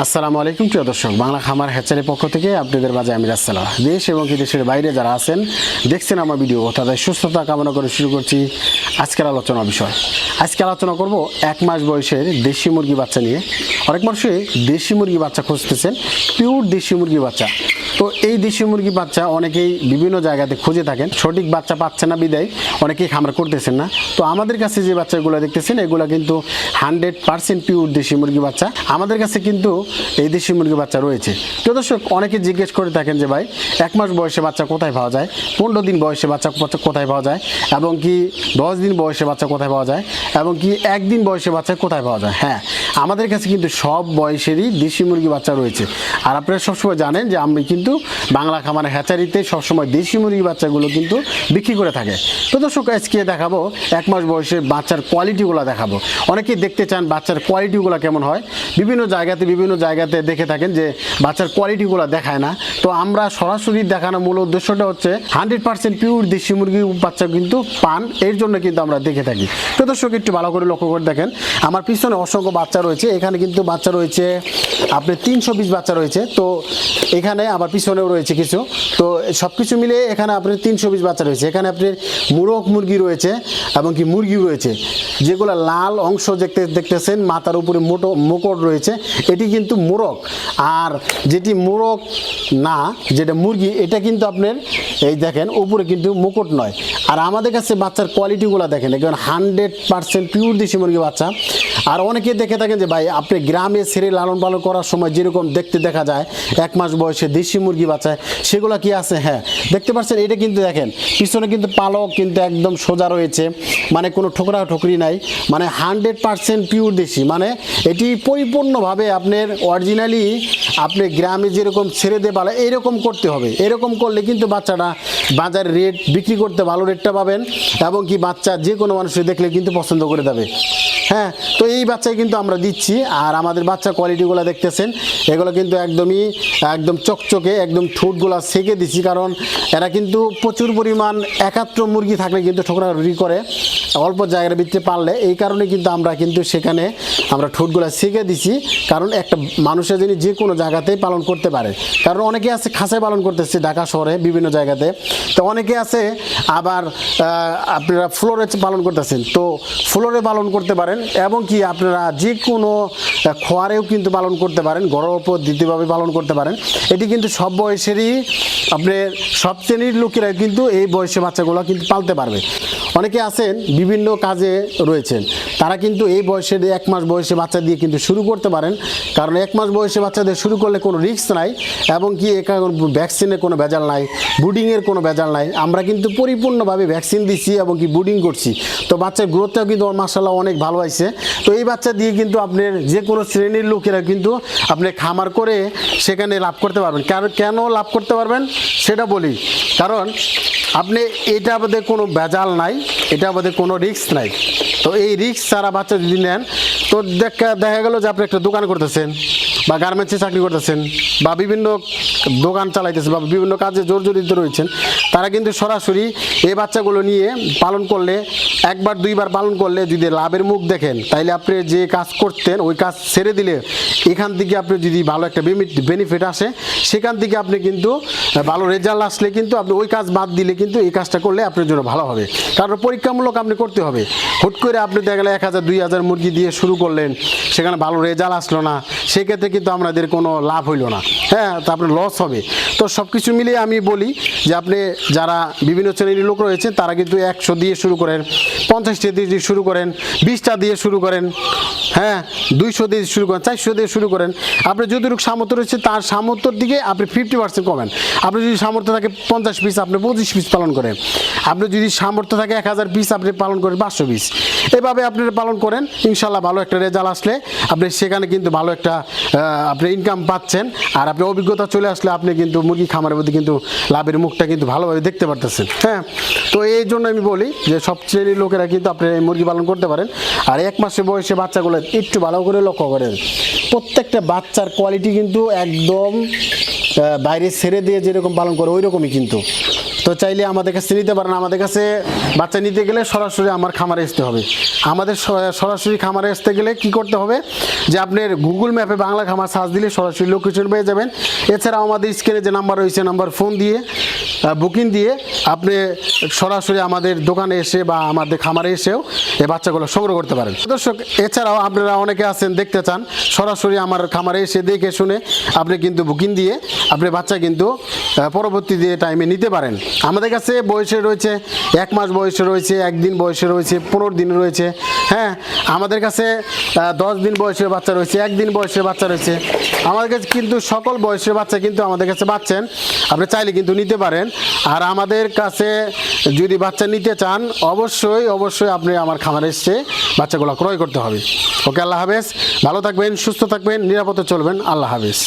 আসসালামু আলাইকুম প্রিয় দর্শক, বাংলা খামার হ্যাচারের পক্ষ থেকে আপনাদের মাঝে আমি রাসেলাম। দেশ এবং কি দেশের বাইরে যারা আছেন দেখছেন আমার ভিডিও, তাদের সুস্থতা কামনা করে শুরু করছি আজকের আলোচনা বিষয়। আজকে আলোচনা করব 1 মাস বয়সের দেশি মুরগি বাচ্চা নিয়ে। অনেক মানুষই দেশি মুরগি বাচ্চা খুঁজতেছেন, পিওর দেশি মুরগি বাচ্চা। তো এই দেশি মুরগি বাচ্চা অনেকেই বিভিন্ন জায়গাতে খুঁজে থাকেন, সঠিক বাচ্চা পাচ্ছেন না বিদায় অনেকেই খামার করতেছেন না। তো আমাদের কাছে যে বাচ্চাগুলো দেখতেছেন এগুলো কিন্তু 100% পিওর দেশি মুরগি বাচ্চা। আমাদের কাছে কিন্তু এই দেশি মুরগি বাচ্চা রয়েছে। তো দর্শক, অনেকে জিজ্ঞেস করে থাকেন যে ভাই 1 মাস বয়সে বাচ্চা কোথায় পাওয়া যায়, 15 দিন বয়সে বাচ্চা কোথায় পাওয়া যায়, এবং কি 10 দিন বয়সে বাচ্চা কোথায় পাওয়া যায়, এবং কি 1 দিন বয়সে বাচ্চা কোথায় পাওয়া যায়। হ্যাঁ, আমাদের কাছে কিন্তু সব বয়সেরই দেশি মুরগি বাচ্চা রয়েছে। আর আপনারা সবসময় জানেন যে আমি কিন্তু বাংলা খামার হ্যাচারিতে সবসময় দেশি মুরগি বাচ্চাগুলো কিন্তু বিক্রি করে থাকে। তো দর্শক, আজকে দেখাবো 1 মাস বয়সের বাচ্চার কোয়ালিটিগুলো দেখাবো। অনেকেই দেখতে চান বাচ্চার কোয়ালিটিগুলো কেমন হয়। বিভিন্ন জায়গাতে দেখে থাকেন যে বাচ্চার কোয়ালিটিগুলো দেখায় না। তো আমরা সরাসরি দেখানোর মূল উদ্দেশ্যটা হচ্ছে 100% পিওর দেশি মুরগি বাচ্চা কিন্তু পান, এর জন্য কিন্তু আমরা দেখে থাকি। তো দর্শক, একটু ভালো করে লক্ষ্য করে দেখেন, আমার পিছনে অসংখ্য বাচ্চা রয়েছে। এখানে কিন্তু বাচ্চা রয়েছে আপনার 320 বাচ্চা রয়েছে। তো এখানে আবার পিছনেও রয়েছে কিছু। তো সব কিছু মিলে এখানে আপনার 320 বাচ্চা রয়েছে। এখানে আপনার মুরগ মুরগি রয়েছে এবং কি মুরগি রয়েছে, যেগুলো লাল অংশ দেখতেছেন, মাথার উপরে মুকুট রয়েছে, এটি কিন্তু মোরগ। আর যেটি মোরগ না, যেটা মুরগি, এটা কিন্তু আপনার এই দেখেন উপরে কিন্তু মুকুট নয়। আর আমাদের কাছে বাচ্চার কোয়ালিটিগুলো দেখেন, এখন 100% পিওর দেশি মুরগি বাচ্চা। আর অনেকে দেখে থাকেন যে ভাই আপনি গ্রামে ছেড়ে লালন পালন করার সময় যেরকম দেখতে দেখা যায় 1 মাস বয়সে দেশি মুরগি বাচ্চা, সেগুলো কি আছে? হ্যাঁ, দেখতে পাচ্ছেন। এটা কিন্তু দেখেন পিছনে কিন্তু পালক কিন্তু একদম সোজা রয়েছে, মানে কোনো ঠোকরি নাই, মানে 100% পিওর দেশি। মানে এটি পরিপূর্ণভাবে আপনার অরিজিনালি আপনি গ্রামে যেরকম ছেড়ে দিয়ে পালা এইরকম করতে হবে। এরকম করলে কিন্তু বাচ্চাটা বাজার রেট বিক্রি করতে ভালো রেটটা পাবেন, এবং কি বাচ্চা যে কোনো মানুষের দেখলে কিন্তু পছন্দ করে দেবে। হ্যাঁ, তো এই বাচ্চাই কিন্তু আমরা দিচ্ছি। আর আমাদের বাচ্চা কোয়ালিটিগুলো দেখতেছেন, এগুলো কিন্তু একদম চকচকে, একদম ঠোঁটগুলো সেকে দিচ্ছি, কারণ এরা কিন্তু প্রচুর পরিমাণ একাত্র মুরগি থাকলে কিন্তু ঠোকরাঠুরি করে অল্প জায়গার ভিতরে পারলে। এই কারণে কিন্তু আমরা সেখানে আমরা ঠোঁটগুলো সেকে দিচ্ছি, কারণ একটা মানুষের যিনি যে কোনো জায়গাতেই পালন করতে পারে। কারণ অনেকে আছে খাঁচায় পালন করতেছে ঢাকা শহরে বিভিন্ন জায়গাতে, তো অনেকে আছে আবার আপনারা ফ্লোরে পালন করতেছেন, তো ফ্লোরে পালন করতে পারেন, এবং কি আপনারা যে কোনো খোয়ারেও কিন্তু পালন করতে পারেন, ঘরোয়া পদ্ধতিভাবে পালন করতে পারেন। এটি কিন্তু সব বয়সেরই আপনার সব শ্রেণীর লোকেরা কিন্তু এই বয়সে বাচ্চাগুলো কিন্তু পালতে পারবে। অনেকে আছেন বিভিন্ন কাজে রয়েছেন, তারা কিন্তু এই বয়সের 1 মাস বয়সে বাচ্চা দিয়ে কিন্তু শুরু করতে পারেন, কারণ 1 মাস বয়সে বাচ্চাদের শুরু করলে কোনো রিস্ক নাই, এবং কি ভ্যাকসিনের কোনো ভেজাল নাই, বুডিংয়ের কোনো ভেজাল নাই। আমরা কিন্তু পরিপূর্ণভাবে ভ্যাকসিন দিচ্ছি এবং কি বুডিং করছি। তো বাচ্চার গ্রোথটাও কিন্তু মাশাআল্লাহ অনেক ভালো হয়েছে। তো এই বাচ্চা দিয়ে কিন্তু আপনার যে কোনো শ্রেণীর লোকেরা কিন্তু আপনি খামার করে সেখানে লাভ করতে পারবেন। কেন লাভ করতে পারবেন সেটা বলি, কারণ আপনি এটা আমাদের কোনো ভেজাল নাই, এটা আমাদের কোনো রিস্ক নাই। তো এই রিস্ক ছাড়া বাচ্চা যদি নেন, তো দেখা গেল যে আপনি একটা দোকান করতেছেন, বা গার্মেন্টসে চাকরি করতেছেন, বা বিভিন্ন দোকান চালাইতেছেন, বা বিভিন্ন কাজে জড়িত রয়েছেন, তারা কিন্তু সরাসরি এই বাচ্চাগুলো নিয়ে পালন করলে, 1-2বার পালন করলে যদি লাভের মুখ দেখেন, তাইলে আপনি যে কাজ করতেন ওই কাজ ছেড়ে দিলে এখান থেকে আপনি যদি ভালো একটা বেনিফিট আসে, সেখান থেকে আপনি কিন্তু ভালো রেজাল্ট আসলে কিন্তু আপনি ওই কাজ বাদ দিলে কিন্তু এই কাজটা করলে আপনার জন্য ভালো হবে। কারণ পরীক্ষামূলক আপনি করতে হবে। হুট করে আপনি দেখা গেলে 1000-2000 মুরগি দিয়ে শুরু করলেন, সেখানে ভালো রেজাল্ট আসলো না, সেক্ষেত্রে কিন্তু আমাদের কোনো লাভ হইল না। হ্যাঁ, তো আপনার লস হবে। তো সব কিছু মিলিয়ে আমি বলি যে আপনি যারা বিভিন্ন শ্রেণীর লোক রয়েছে, তারা কিন্তু 100 দিয়ে শুরু করেন, 50টা দিয়ে শুরু করেন, 20টা দিয়ে শুরু করেন, হ্যাঁ 200 দিয়ে শুরু করেন, 400 দিয়ে শুরু করেন। আপনার যতটুকু সামর্থ্য রয়েছে তার সামর্থ্যর দিকে আপনি 50% কমেন। আপনি যদি সামর্থ্য থাকে 50 পিস, আপনি 25 পিস পালন করেন। আপনি যদি সামর্থ্য থাকে 1000 পিস, আপনি পালন করেন 500 পিস। এভাবে আপনারা পালন করেন, ইনশাল্লাহ ভালো একটা রেজাল্ট আসলে আপনি সেখানে কিন্তু ভালো একটা আপনি ইনকাম পাচ্ছেন। আর আপনি অভিজ্ঞতা চলে আসলে আপনি কিন্তু মুরগি খামারের মধ্যে কিন্তু লাভের মুখটা কিন্তু ভালোভাবে দেখতে পারতেছেন। হ্যাঁ, তো এই জন্য আমি বলি যে সব শ্রেণীর লোকেরা কিন্তু আপনি মুরগি পালন করতে পারেন। আর 1 মাসের বয়সে বাচ্চাগুলো একটু ভালো করে লক্ষ্য করেন, প্রত্যেকটা বাচ্চার কোয়ালিটি কিন্তু একদম বাইরে ছেড়ে দিয়ে যেরকম পালন করে ওই রকমই কিন্তু। তো চাইলে আমাদের কাছে নিতে পারেন। আমাদের কাছে বাচ্চা নিতে গেলে সরাসরি আমার খামারে আসতে হবে। আমাদের সরাসরি খামারে আসতে গেলে কি করতে হবে যে আপনার গুগল ম্যাপে বাংলা খামার সার্চ দিলে সরাসরি লোকেশন পেয়ে যাবেন। এছাড়াও আমাদের স্ক্রিনে যে নাম্বার রয়েছে নাম্বার ফোন দিয়ে বুকিং দিয়ে আপনি সরাসরি আমাদের দোকানে এসে বা আমাদের খামারে এসেও এই বাচ্চাগুলো সংগ্রহ করতে পারেন। দর্শক, এছাড়াও আপনারা অনেকে আছেন দেখতে চান সরাসরি আমার খামারে এসে দেখে শুনে আপনি কিন্তু বুকিং দিয়ে আপনি বাচ্চা কিন্তু পরবর্তী দিয়ে টাইমে নিতে পারেন। আমাদের কাছে বয়সে রয়েছে 1 মাস বয়সে রয়েছে, 1 দিন বয়সে রয়েছে, 15 দিন রয়েছে। হ্যাঁ, আমাদের কাছে 10 দিন বয়সের বাচ্চা রয়েছে, 1 দিন বয়সের বাচ্চা রয়েছে। আমাদের কাছে কিন্তু সকল বয়সের বাচ্চা কিন্তু আমাদের কাছে পাচ্ছেন, আপনি চাইলে কিন্তু নিতে পারেন। আর আমাদের কাছে যদি বাচ্চা নিতে চান অবশ্যই আপনি আমার খামারে এসে বাচ্চাগুলো ক্রয় করতে হবে। ওকে, আল্লাহ হাফেজ। ভালো থাকবেন, সুস্থ থাকবেন, নিরাপদে চলবেন। আল্লাহ হাফেজ।